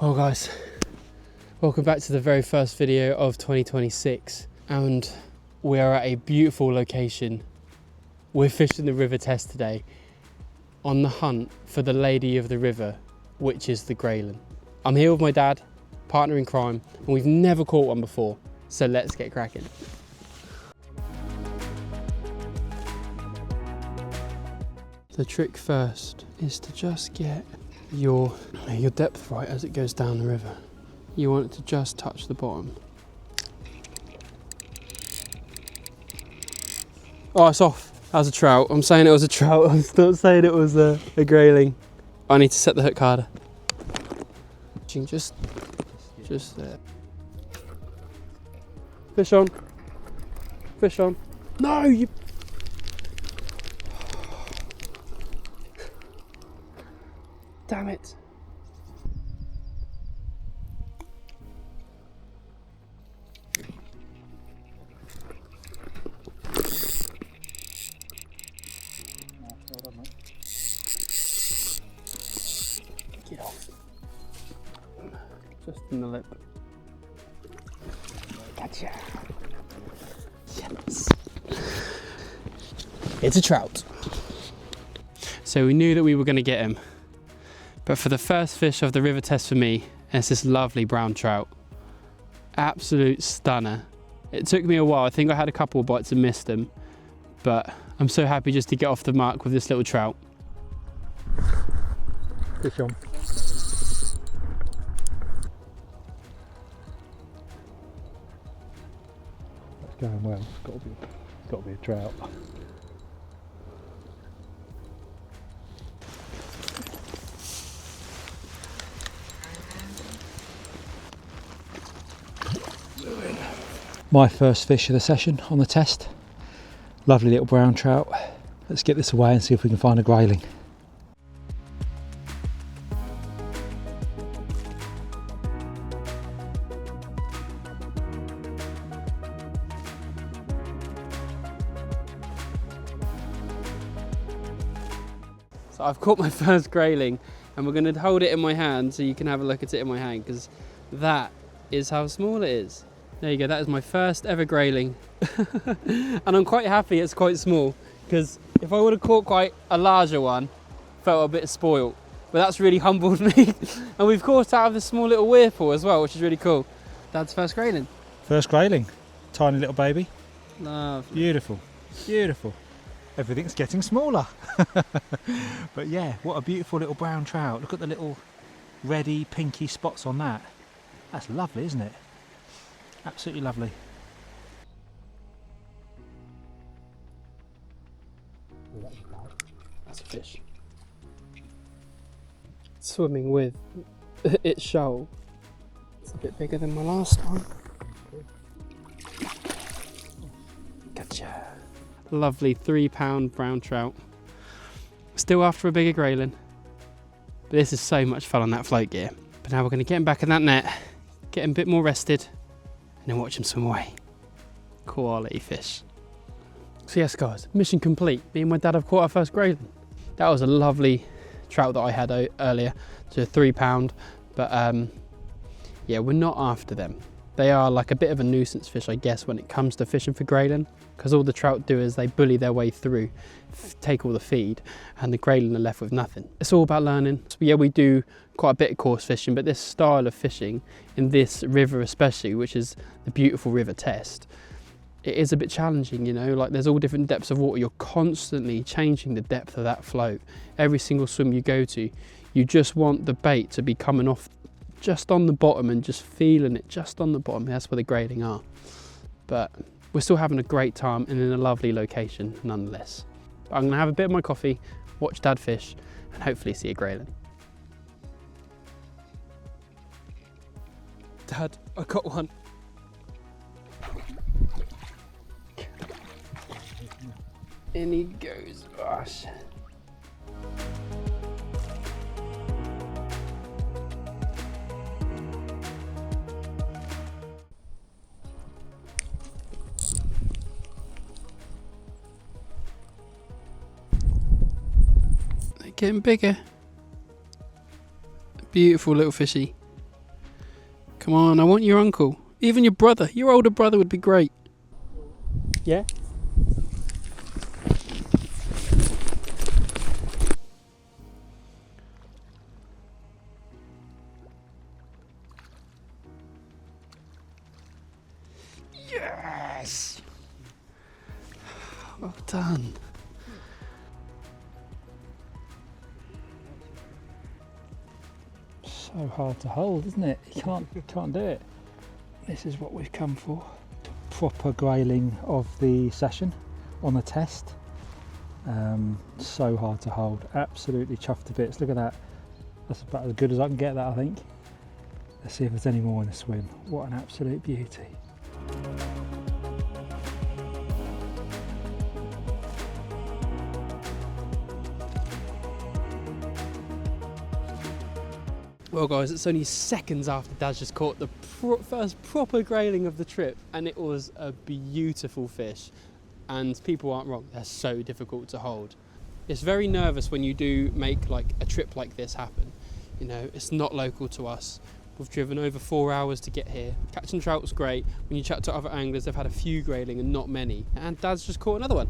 Well guys, welcome back to the very first video of 2026, and we are at a beautiful location. We're fishing the river test today on the hunt for the lady of the river, which is the Grayling. I'm here with my dad, partner in crime, and we've never caught one before, so let's get cracking. The trick first is to just get your depth right as it goes down the river. You want it to just touch the bottom. Oh, it's off. That was a trout. I'm saying it was a trout. I'm not saying it was a Grayling. I need to set the hook harder. Just there. Fish on. Fish on. No, you. Damn it. Get off. Just in the lip. Gotcha. Yes. It's a trout. So we knew that we were going to get him. But for the first fish of the river test for me, it's this lovely brown trout. Absolute stunner. It took me a while. I think I had a couple of bites and missed them. But I'm so happy just to get off the mark with this little trout. Fish on. That's going well. It's got to be a trout. My first fish of the session on the test. Lovely little brown trout. Let's get this away and see if we can find a Grayling. So I've caught my first Grayling, and we're going to hold it in my hand so you can have a look at it in my hand, because that is how small it is. There you go, that is my first ever Grayling. And I'm quite happy it's quite small, because if I would have caught quite a larger one, felt a bit spoiled. But that's really humbled me. And we've caught out of this small little whirlpool as well, which is really cool. Dad's first Grayling. First Grayling. Tiny little baby. Lovely. Beautiful. Beautiful. Everything's getting smaller. But yeah, what a beautiful little brown trout. Look at the little reddy, pinky spots on that. That's lovely, isn't it? Absolutely lovely. That's a fish. Swimming with its shoal. It's a bit bigger than my last one. Gotcha. Lovely 3-pound brown trout. Still after a bigger Grayling. But this is so much fun on that float gear. But now we're going to get him back in that net, get him a bit more rested, and then watch him swim away. Quality fish. So yes guys, mission complete. Me and my dad have caught our first Grayling. That was a lovely trout that I had earlier. So a 3-pound, but yeah, we're not after them. They are like a bit of a nuisance fish, I guess, when it comes to fishing for Grayling, because all the trout do is they bully their way through, take all the feed, and the Grayling are left with nothing. It's all about learning. So yeah, we do quite a bit of course fishing, but this style of fishing in this river especially, which is the beautiful river test, it is a bit challenging, you know, like there's all different depths of water. You're constantly changing the depth of that float. Every single swim you go to, you just want the bait to be coming off just on the bottom and just feeling it just on the bottom. That's where the Grayling are. But we're still having a great time and in a lovely location nonetheless. But I'm gonna have a bit of my coffee, watch Dad fish, and hopefully see a Grayling. Dad, I got one. In he goes. Gosh. They're getting bigger. Beautiful little fishy. Come on, I want your uncle. Even your brother. Your older brother would be great. Yeah? Yes! Well done. So hard to hold, isn't it? You can't do it. This is what we've come for. Proper grayling of the session on the test. So hard to hold. Absolutely chuffed to bits. Look at that. That's about as good as I can get that, I think. Let's see if there's any more in the swim. What an absolute beauty. Well guys, it's only seconds after Daz just caught the first proper grayling of the trip, and it was a beautiful fish. And people aren't wrong, they're so difficult to hold. It's very nervous when you do make like a trip like this happen. You know, it's not local to us. We've driven over 4 hours to get here. Catching trout was great. When you chat to other anglers, they've had a few grayling and not many. And Dad's just caught another one.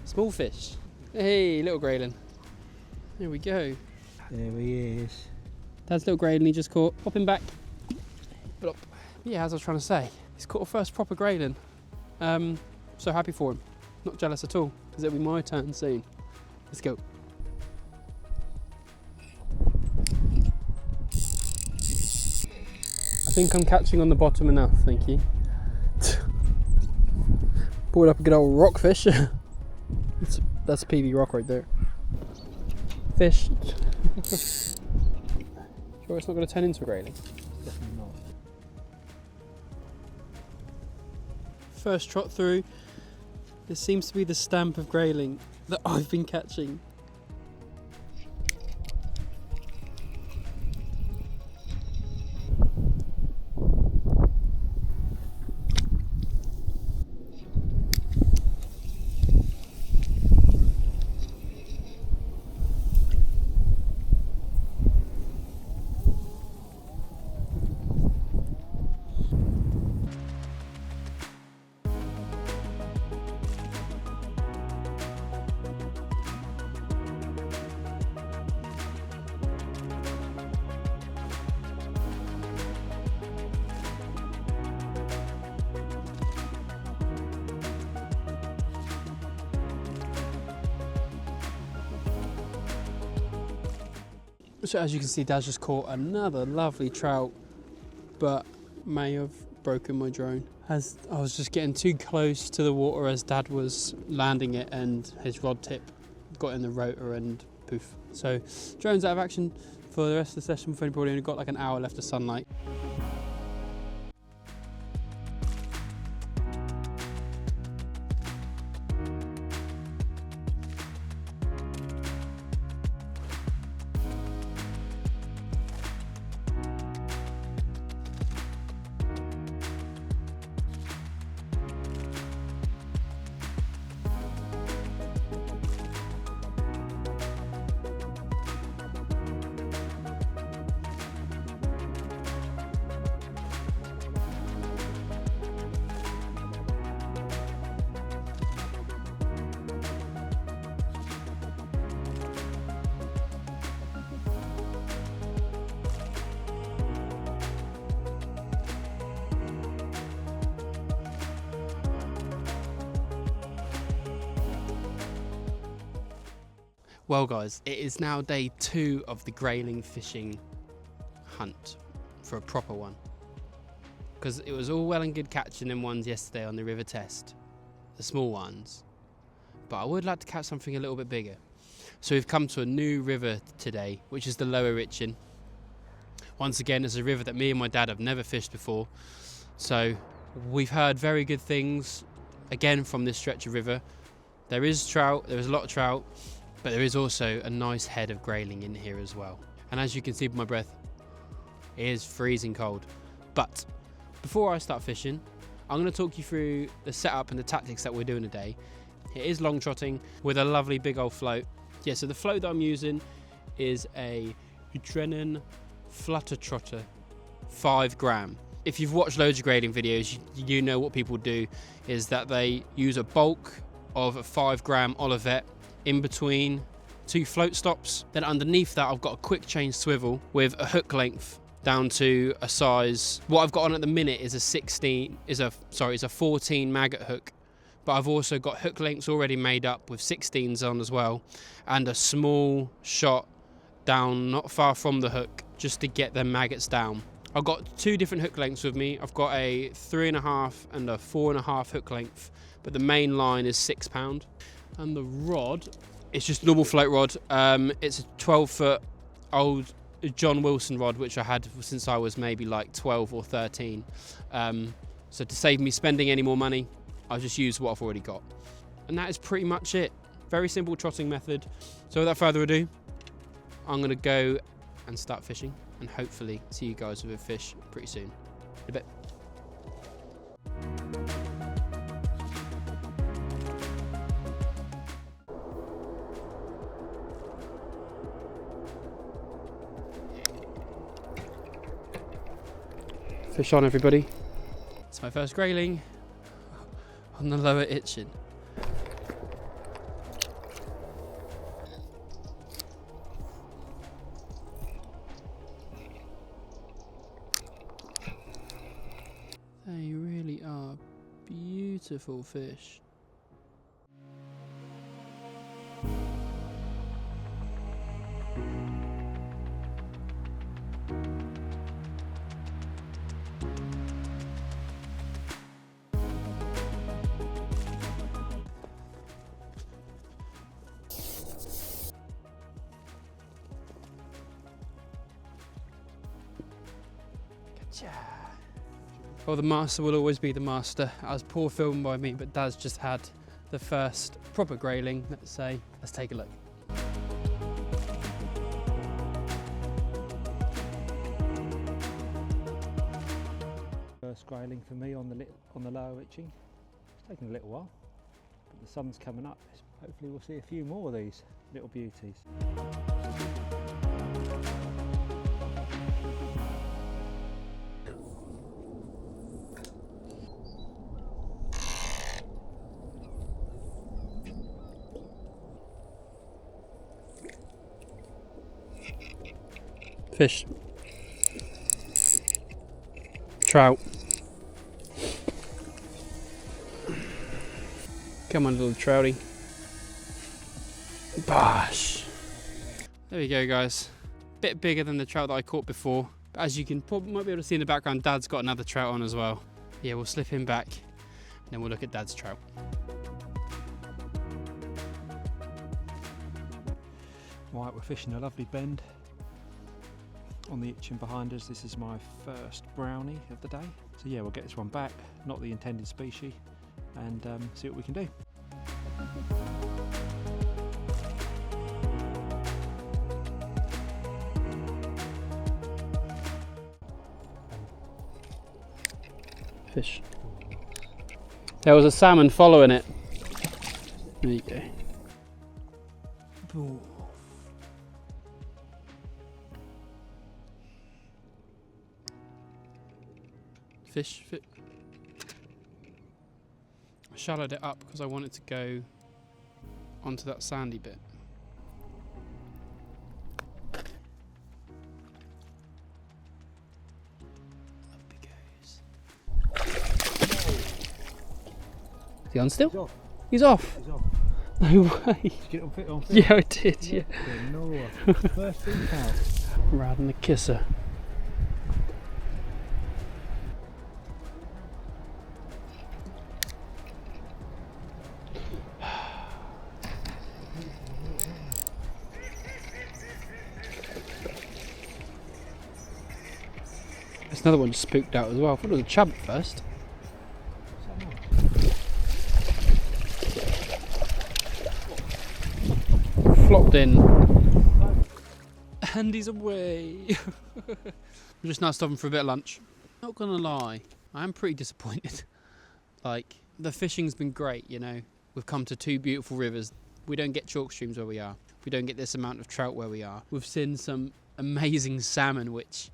Small fish. Hey, little grayling. There we go. There he is. Dad's little grayling he just caught. Pop him back. Blop. Yeah, as I was trying to say, he's caught a first proper grayling. So happy for him. Not jealous at all, because it'll be my turn soon. Let's go. I think I'm catching on the bottom enough, thank you. Pulled up a good old rockfish. That's a PB rock right there. Fish. Sure it's not going to turn into a grayling? Definitely not. First trot through. This seems to be the stamp of grayling that I've been catching. So as you can see, Dad's just caught another lovely trout, but may have broken my drone. As I was just getting too close to the water as Dad was landing it, and his rod tip got in the rotor and poof. So drone's out of action for the rest of the session. We've probably only got like an hour left of sunlight. Well guys, it is now day 2 of the grayling fishing hunt for a proper one. Because it was all well and good catching them ones yesterday on the river test, the small ones. But I would like to catch something a little bit bigger. So we've come to a new river today, which is the Lower Itchen. Once again, it's a river that me and my dad have never fished before. So we've heard very good things again from this stretch of river. There is trout, there is a lot of trout. But there is also a nice head of grayling in here as well. And as you can see by my breath, it is freezing cold. But before I start fishing, I'm going to talk you through the setup and the tactics that we're doing today. It is long trotting with a lovely big old float. Yeah, so the float that I'm using is a Trent Flutter Trotter 5 gram. If you've watched loads of grading videos, you know what people do is that they use a bulk of a 5-gram Olivet in between 2 float stops. Then underneath that, I've got a quick change swivel with a hook length down to a size. What I've got on at the minute is a 14 maggot hook, but I've also got hook lengths already made up with 16s on as well, and a small shot down not far from the hook just to get them maggots down. I've got 2 different hook lengths with me. I've got a 3.5 and a 4.5 hook length, but the main line is 6 pound. And the rod, it's just a normal float rod. It's a 12-foot old John Wilson rod, which I had since I was maybe like 12 or 13. So to save me spending any more money, I'll just use what I've already got. And that is pretty much it. Very simple trotting method. So without further ado, I'm gonna go and start fishing, and hopefully see you guys with a fish pretty soon. In a bit. Fish on, everybody. It's my first grayling on the Lower Itchen. They really are beautiful fish. Well, the master will always be the master. I was poor filming by me, but Dad's just had the first proper grayling, let's say. Let's take a look. First grayling for me on the Lower Itchen. It's taken a little while, but the sun's coming up. Hopefully we'll see a few more of these little beauties. Fish. Trout. Come on, little trouty. Bosh. There we go, guys. Bit bigger than the trout that I caught before. But as you can might be able to see in the background, Dad's got another trout on as well. Yeah, we'll slip him back, and then we'll look at Dad's trout. Right, we're fishing a lovely bend on the Itchen behind us. This is my first brownie of the day. So yeah, we'll get this one back, not the intended species, and see what we can do. Fish. There was a salmon following it. There you go. Ooh. Fish. I shallowed it up because I wanted to go onto that sandy bit. Up he goes. Is he on still? He's off. He's off. No way. Did you get it on film? Yeah, I did, yeah. No. First thing out. Rather than the kisser. There's another one spooked out as well. I thought it was a chub at first. Flopped in. And he's away. We're just now stopping for a bit of lunch. Not gonna lie, I am pretty disappointed. Like, the fishing's been great, you know. We've come to 2 beautiful rivers. We don't get chalk streams where we are. We don't get this amount of trout where we are. We've seen some amazing salmon, which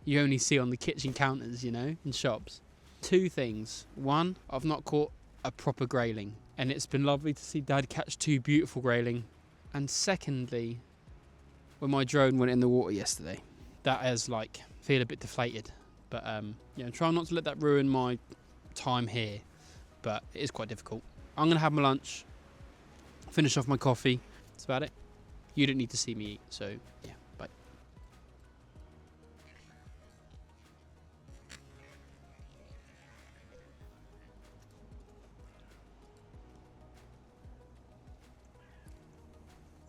you only see on the kitchen counters, you know, in shops. Two things. One, I've not caught a proper grayling, and it's been lovely to see Dad catch two beautiful grayling. And secondly, when my drone went in the water yesterday, that has like feel a bit deflated. But you know, try not to let that ruin my time here. But it is quite difficult. I'm gonna have my lunch, finish off my coffee. That's about it. You don't need to see me eat, so yeah, bye.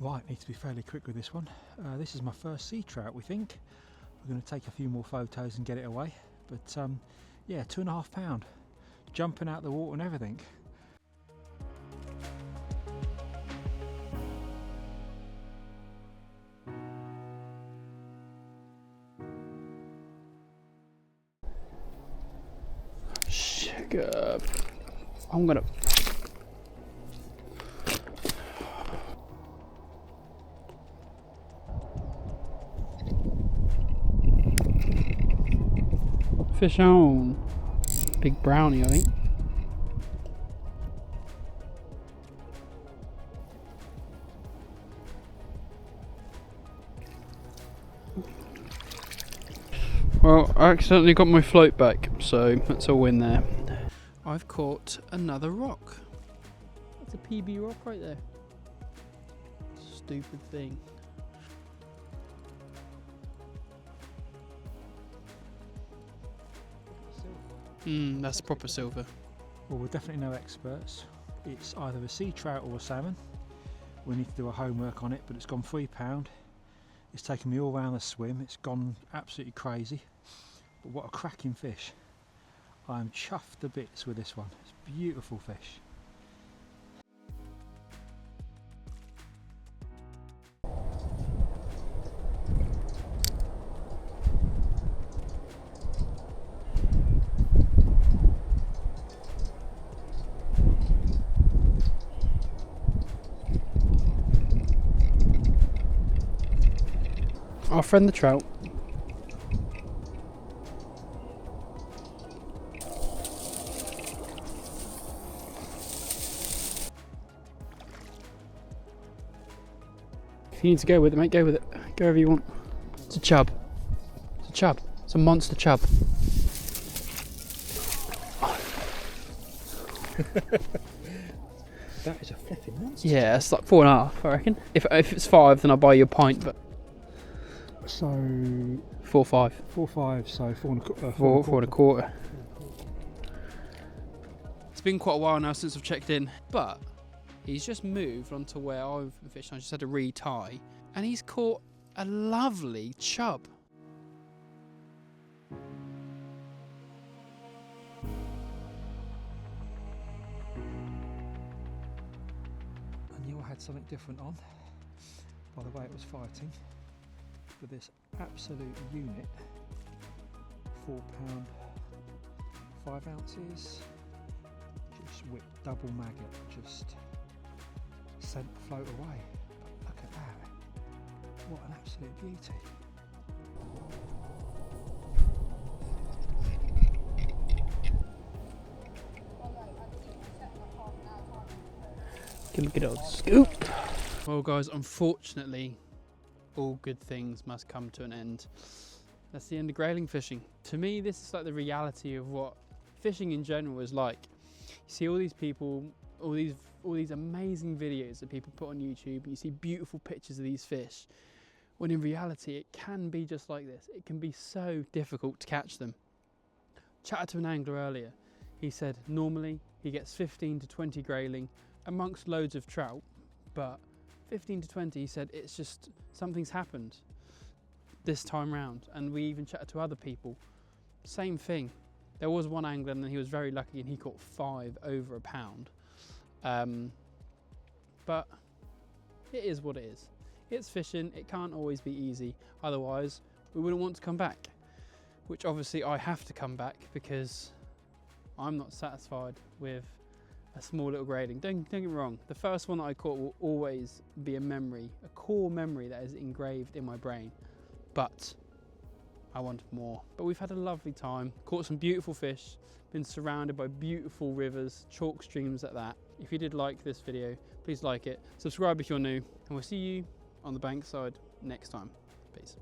Right, need to be fairly quick with this one. This is my first sea trout, we think. We're going to take a few more photos and get it away. But yeah, 2.5 pound. Jumping out the water and everything. Sugar. I'm gonna. Fish on. Big brownie, I think. Well, I accidentally got my float back, so that's a win there. I've caught another rock. That's a PB rock right there. Stupid thing. That's proper silver. Well, we're definitely no experts. It's either a sea trout or a salmon. We need to do our homework on it, but it's gone £3. It's taken me all round the swim. It's gone absolutely crazy. But what a cracking fish. I'm chuffed to bits with this one. It's a beautiful fish. Our friend the trout. If you need to go with it, mate, go with it. Go wherever you want. It's a chub. It's a chub. It's a monster chub. That is a flipping monster. Yeah, it's like 4.5, I reckon. If it's 5, then I'll buy you a pint, but So 4.5. 4.5, so 4.25. It's been quite a while now since I've checked in, but he's just moved onto where I've been fishing. I just had to re-tie, and he's caught a lovely chub. I knew I had something different on by the way it was fighting. For this absolute unit, £4, 5 ounces, just whipped double maggot, just sent the float away. But look at that, what an absolute beauty. Give him a good old scoop. Well guys, unfortunately, all good things must come to an end. That's the end of grayling fishing. To me, this is like the reality of what fishing in general is like. You see all these people, all these amazing videos that people put on YouTube, and you see beautiful pictures of these fish, when in reality it can be just like this. It can be so difficult to catch them. Chatted to an angler earlier. He said normally he gets 15 to 20 grayling amongst loads of trout, but 15 to 20, he said, it's just something's happened this time round. And we even chatted to other people, same thing. There was one angler and he was very lucky and he caught 5 over a pound. But it is what it is. It's fishing, it can't always be easy, otherwise we wouldn't want to come back, which obviously I have to come back because I'm not satisfied with a small little grayling. Don't get me wrong, the first one that I caught will always be a memory, a core memory that is engraved in my brain. But I wanted more. But we've had a lovely time, caught some beautiful fish, been surrounded by beautiful rivers, chalk streams at that. If you did like this video, please like it, subscribe if you're new, and we'll see you on the bankside next time. Peace.